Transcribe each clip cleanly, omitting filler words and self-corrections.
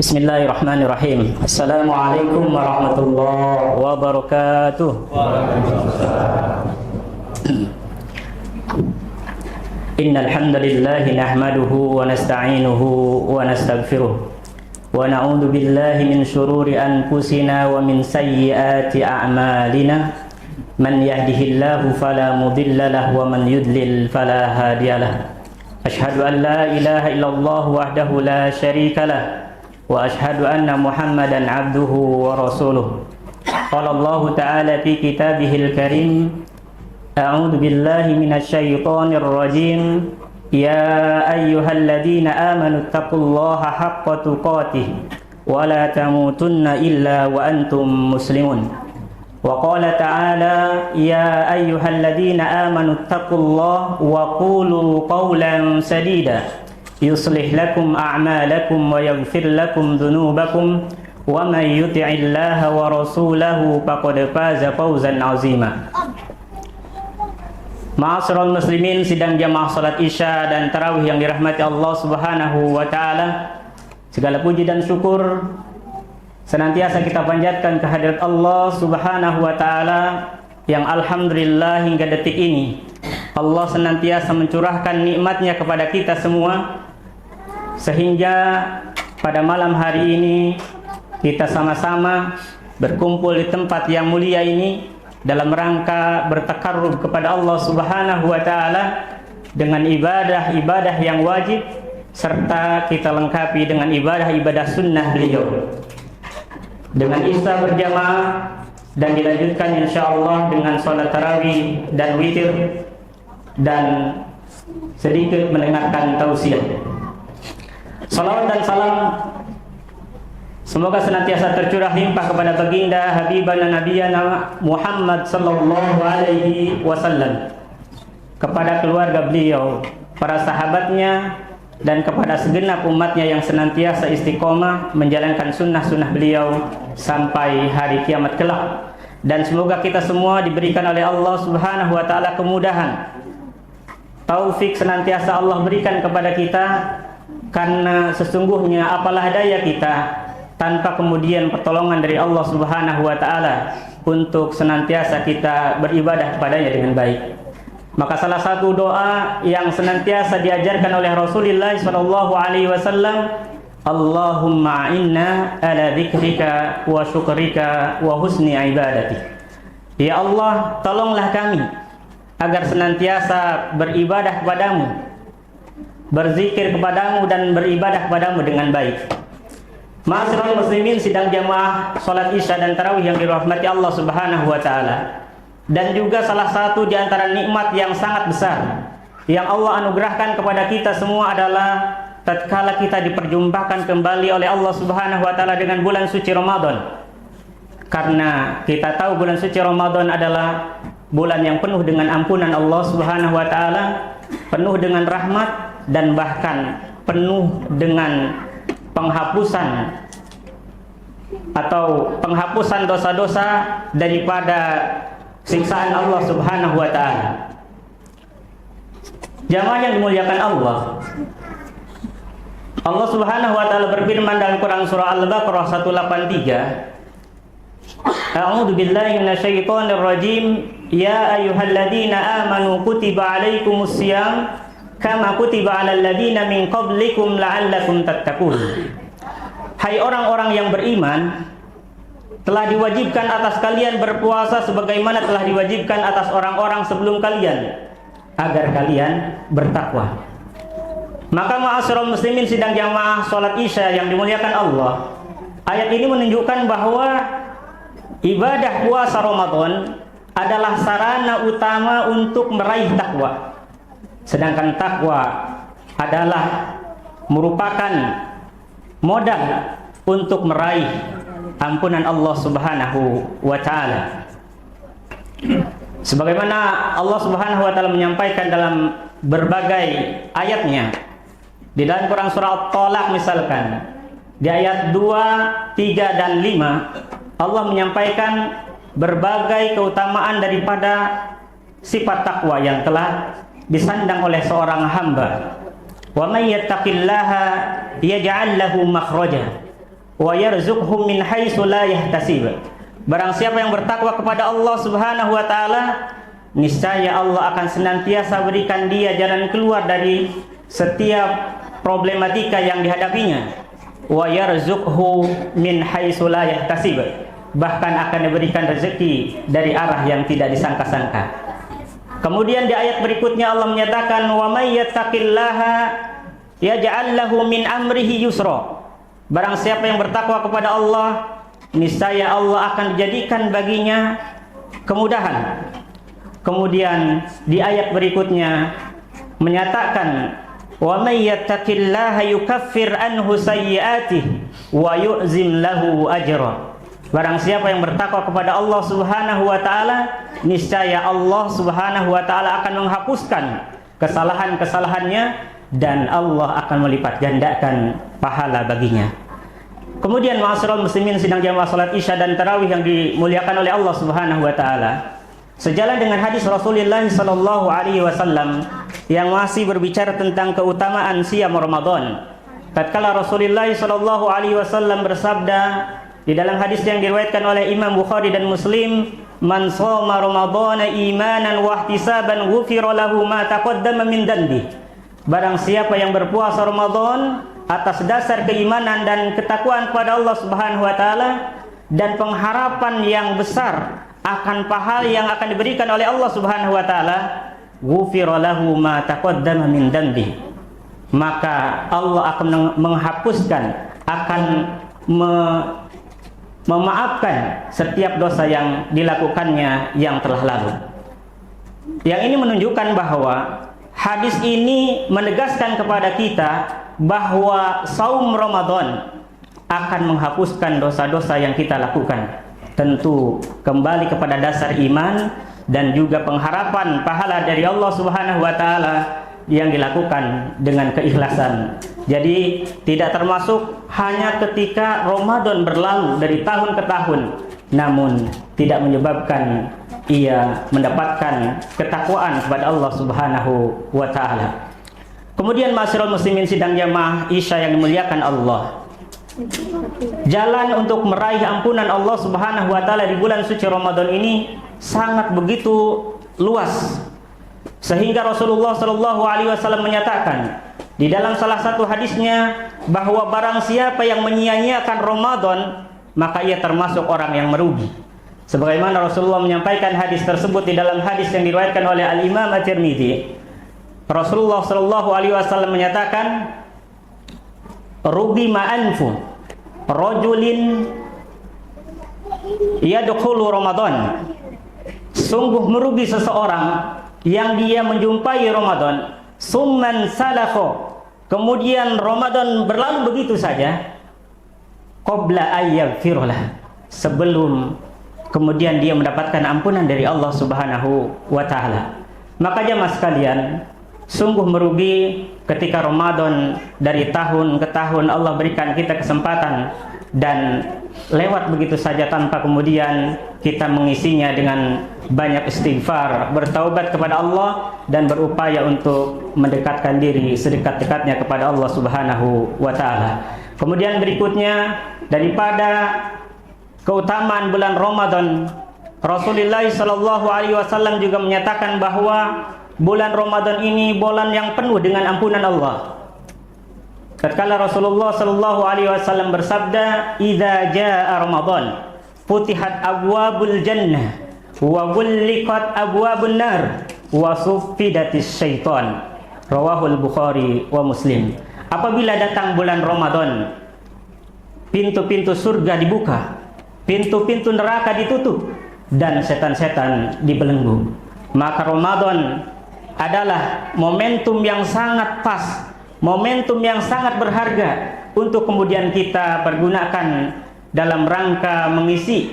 Bismillahirrahmanirrahim. Assalamualaikum warahmatullahi wabarakatuh. Innal hamdalillah nahmaduhu wa nasta'inuhu wa nastaghfiruh wa na'udzu billahi min shururi anfusina wa min sayyiati a'malina. Man yahdihillahu fala mudilla lahu wa man yudlil fala hadiyalah. Ashhadu an la ilaha illallah wahdahu la syarika lah wa ashhadu anna Muhammadan abduhu wa rasuluh. Qala Allah ta'ala fi kitabihil karim, a'udzu billahi minasyaitonir rajim. Ya ayyuhalladzina amanu taqullaha haqqa tuqatih wa la tamutunna illa wa antum muslimun. Wa qala ta'ala ya ayyuhalladzina amanu taqullaha wa qulu qawlan sadida yuslih lakum a'malakum wa yaghfir lakum dhunubakum wa may yuti'illaha wa rasulahu faqad faza fawzan 'azima. Ma'asyiral muslimin, sidang jamaah salat Isya dan tarawih yang dirahmati Allah Subhanahu wa taala. Segala puji dan syukur senantiasa kita panjatkan kehadirat Allah Subhanahu wa taala yang alhamdulillah hingga detik ini Allah senantiasa mencurahkan nikmatnya kepada kita semua, sehingga pada malam hari ini kita sama-sama berkumpul di tempat yang mulia ini dalam rangka bertakarrub kepada Allah Subhanahu wa taala dengan ibadah-ibadah yang wajib, serta kita lengkapi dengan ibadah-ibadah sunnah beliau dengan isya berjamaah dan dilanjutkan insyaallah dengan salat tarawih dan witir dan sedikit mendengarkan tausiah. Salawat dan salam semoga senantiasa tercurah limpah kepada baginda habibana nabiyana Muhammad sallallahu alaihi wasallam, kepada keluarga beliau, para sahabatnya, dan kepada segenap umatnya yang senantiasa istiqomah menjalankan sunnah-sunnah beliau sampai hari kiamat kelak. Dan semoga kita semua diberikan oleh Allah Subhanahu wa taala kemudahan, taufik senantiasa Allah berikan kepada kita, karena sesungguhnya apalah daya kita tanpa kemudian pertolongan dari Allah Subhanahu wa taala untuk senantiasa kita beribadah kepadanya dengan baik. Maka salah satu doa yang senantiasa diajarkan oleh Rasulullah sallallahu alaihi wasallam, Allahumma inna ala dzikrika wa syukrika wa husni ibadati. Ya Allah, tolonglah kami agar senantiasa beribadah kepadamu, berzikir kepadamu dan beribadah kepadamu dengan baik. Ma'asyiral muslimin, sidang jamaah salat Isya dan tarawih yang dirahmati Allah Subhanahu wa taala. Dan juga salah satu di antara nikmat yang sangat besar yang Allah anugerahkan kepada kita semua adalah tatkala kita diperjumpakan kembali oleh Allah Subhanahu wa taala dengan bulan suci Ramadan. Karena kita tahu bulan suci Ramadan adalah bulan yang penuh dengan ampunan Allah Subhanahu wa taala, penuh dengan rahmat, dan bahkan penuh dengan penghapusan atau penghapusan dosa-dosa daripada siksaan Allah Subhanahu wa taala. Jamaah yang dimuliakan Allah, Allah Subhanahu wa taala berfirman dalam Quran surah Al-Baqarah 183, A'udzu billahi minasyaitonir rajim. Ya ayyuhalladzina amanu kutiba alaikumus syiyam kama kutiba alal ladzina min qablikum la'allakum tattaqun. Hai orang-orang yang beriman, telah diwajibkan atas kalian berpuasa sebagaimana telah diwajibkan atas orang-orang sebelum kalian, agar kalian bertakwa. Maka ma'asyiral muslimin, sidang jamaah salat Isya yang dimuliakan Allah, ayat ini menunjukkan bahwa ibadah puasa Ramadan adalah sarana utama untuk meraih takwa. Sedangkan takwa adalah merupakan modal untuk meraih ampunan Allah Subhanahu wa taala. Sebagaimana Allah Subhanahu wa taala menyampaikan dalam berbagai ayatnya, di dalam Quran surah At-Talaq misalkan, di ayat 2, 3 dan 5, Allah menyampaikan berbagai keutamaan daripada sifat takwa yang telah disandang oleh seorang hamba. Wa may yattaqillaha yaj'al lahu makhraja wa yarzuqhu min haitsu la yahtasib. Barang siapa yang bertakwa kepada Allah Subhanahu wa taala, niscaya Allah akan senantiasa berikan dia jalan keluar dari setiap problematika yang dihadapinya. Wa yarzuqhu min haitsu la yahtasib. Bahkan akan diberikan rezeki dari arah yang tidak disangka-sangka. Kemudian di ayat berikutnya Allah menyatakan, wa may yattaqillaha yaj'al lahu min amrihi yusra. Barang siapa yang bertakwa kepada Allah, niscaya Allah akan dijadikan baginya kemudahan. Kemudian di ayat berikutnya menyatakan, wa may yattaqillaha yukaffir anhu sayyi'atihi wa yu'zim lahu ajra. Barang siapa yang bertakwa kepada Allah Subhanahu wa taala, niscaya Allah Subhanahu wa taala akan menghapuskan kesalahan-kesalahannya dan Allah akan melipat gandakan pahala baginya. Kemudian ma'asyiral muslimin sidang jamaah salat Isya dan tarawih yang dimuliakan oleh Allah Subhanahu wa taala, sejalan dengan hadis Rasulullah sallallahu alaihi wasallam yang masih berbicara tentang keutamaan siam Ramadan. Tatkala Rasulullah sallallahu alaihi wasallam bersabda di dalam hadis yang diriwayatkan oleh Imam Bukhari dan Muslim, man shoma ramadhana imanan wa ihtisaban ghufira lahu ma taqaddama min dhanbi. Barang siapa yang berpuasa Ramadan atas dasar keimanan dan ketakwaan kepada Allah Subhanahu wa taala dan pengharapan yang besar akan pahala yang akan diberikan oleh Allah Subhanahu wa taala, ghufira lahu ma taqaddama min dhanbi. Maka Allah akan menghapuskan, akan memaafkan setiap dosa yang dilakukannya yang telah lalu. Yang ini menunjukkan bahwa hadis ini menegaskan kepada kita bahwa saum Ramadan akan menghapuskan dosa-dosa yang kita lakukan. Tentu kembali kepada dasar iman dan juga pengharapan pahala dari Allah Subhanahu wa taala yang dilakukan dengan keikhlasan. Jadi tidak termasuk hanya ketika Ramadan berlalu dari tahun ke tahun, namun tidak menyebabkan ia mendapatkan ketakwaan kepada Allah Subhanahu wa taala. Kemudian ma'asyiral muslimin sidang jamaah Isya yang dimuliakan Allah, jalan untuk meraih ampunan Allah Subhanahu wa taala di bulan suci Ramadan ini sangat begitu luas, sehingga Rasulullah sallallahu alaihi wasallam menyatakan di dalam salah satu hadisnya bahwa barang siapa yang menyia-nyiakan Ramadan, maka ia termasuk orang yang merugi. Sebagaimana Rasulullah menyampaikan hadis tersebut di dalam hadis yang diriwayatkan oleh Al-Imam At-Tirmidzi, Rasulullah sallallahu alaihi wasallam menyatakan, rugi ma'anfu rajulin yadkhulu Ramadan. Sungguh merugi seseorang yang dia menjumpai Ramadan, summan salafo, kemudian Ramadan berlalu begitu saja, qabla ayyaghfirullah, sebelum kemudian dia mendapatkan ampunan dari Allah Subhanahu wa taala. Maka jemaah sekalian, sungguh merugi ketika Ramadan dari tahun ke tahun Allah berikan kita kesempatan dan lewat begitu saja tanpa kemudian kita mengisinya dengan banyak istighfar, bertaubat kepada Allah dan berupaya untuk mendekatkan diri sedekat-dekatnya kepada Allah Subhanahu wa taala. Kemudian berikutnya daripada keutamaan bulan Ramadan, Rasulullah sallallahu alaihi wasallam juga menyatakan bahwa bulan Ramadan ini bulan yang penuh dengan ampunan Allah. Tatkala Rasulullah sallallahu alaihi wasallam bersabda, "Idza jaa Ramadan, futihat abwabul jannah wa ghulliqat abwabun nar wa suffidatis syaitan." Rawahul Bukhari wa Muslim. Apabila datang bulan Ramadan, pintu-pintu surga dibuka, pintu-pintu neraka ditutup, dan setan-setan dibelenggu. Maka Ramadan adalah momentum yang sangat pas, momentum yang sangat berharga untuk kemudian kita pergunakan dalam rangka mengisi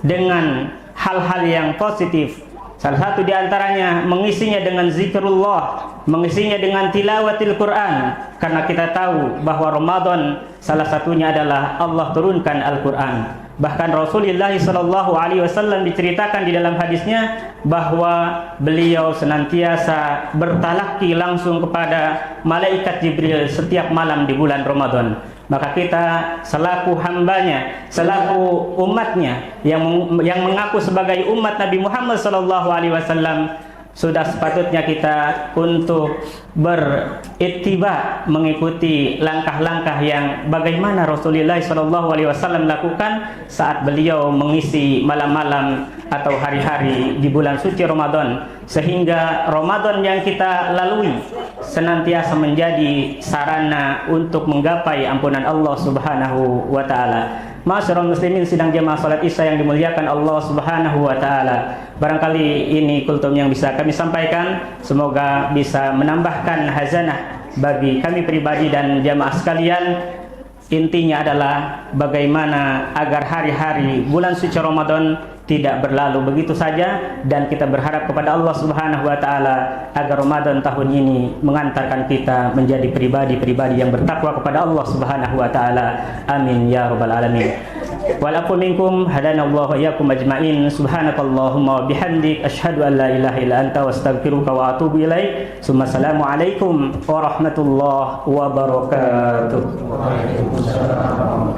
dengan hal-hal yang positif. Salah satu diantaranya mengisinya dengan zikrullah, mengisinya dengan tilawatil Quran, karena kita tahu bahwa Ramadan salah satunya adalah Allah turunkan Al-Quran. Bahkan Rasulullah SAW diceritakan di dalam hadisnya bahwa beliau senantiasa bertalaki langsung kepada malaikat Jibril setiap malam di bulan Ramadan. Maka kita selaku hambanya, selaku umatnya yang mengaku sebagai umat Nabi Muhammad SAW, sudah sepatutnya kita untuk berittiba, mengikuti langkah-langkah yang bagaimana Rasulullah SAW lakukan saat beliau mengisi malam-malam atau hari-hari di bulan suci Ramadan, sehingga Ramadan yang kita lalui senantiasa menjadi sarana untuk menggapai ampunan Allah Subhanahu wa taala. Ma'asyiral muslimin sidang jamaah salat Isya yang dimuliakan Allah Subhanahu wa taala. Barangkali ini kultum yang bisa kami sampaikan, semoga bisa menambahkan hazanah bagi kami pribadi dan jamaah sekalian. Intinya adalah bagaimana agar hari-hari bulan suci Ramadan tidak berlalu begitu saja, dan kita berharap kepada Allah Subhanahu wa taala agar Ramadan tahun ini mengantarkan kita menjadi pribadi-pribadi yang bertakwa kepada Allah Subhanahu wa taala. Amin ya rabbal alamin. Walaupun minkum hadanallahu wa iyyakum ajmain. Subhanakallahumma wa bihamdik asyhadu an la ilaha illa anta wastaghfiruka wa atubu ilaik. Assalamu alaikum warahmatullahi wabarakatuh. Waalaikumsalam.